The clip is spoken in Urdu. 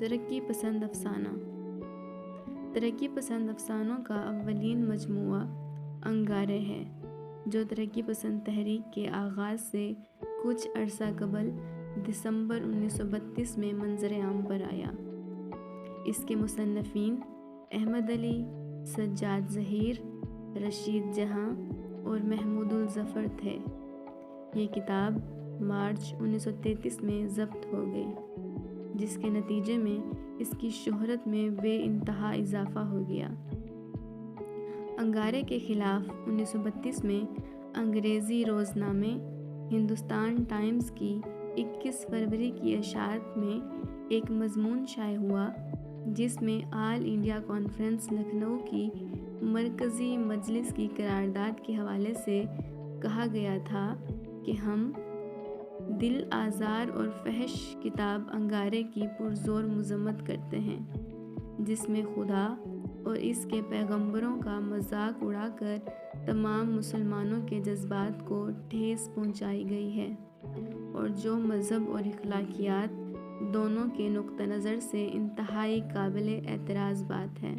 ترقی پسند افسانہ۔ ترقی پسند افسانوں کا اولین مجموعہ انگارے ہے، جو ترقی پسند تحریک کے آغاز سے کچھ عرصہ قبل دسمبر 1932 میں منظر عام پر آیا۔ اس کے مصنفین احمد علی، سجاد ظہیر، رشید جہاں اور محمود الظفر تھے۔ یہ کتاب مارچ 1933 میں ضبط ہو گئی، جس کے نتیجے میں اس کی شہرت میں بے انتہا اضافہ ہو گیا۔ انگارے کے خلاف 1932 میں انگریزی روزنامے ہندوستان ٹائمز کی 21 فروری کی اشاعت میں ایک مضمون شائع ہوا، جس میں آل انڈیا کانفرنس لکھنؤ کی مرکزی مجلس کی قرارداد کے حوالے سے کہا گیا تھا کہ ہم دل آزار اور فحش کتاب انگارے کی پرزور مذمت کرتے ہیں، جس میں خدا اور اس کے پیغمبروں کا مذاق اڑا کر تمام مسلمانوں کے جذبات کو ٹھیس پہنچائی گئی ہے، اور جو مذہب اور اخلاقیات دونوں کے نقطہ نظر سے انتہائی قابل اعتراض بات ہے۔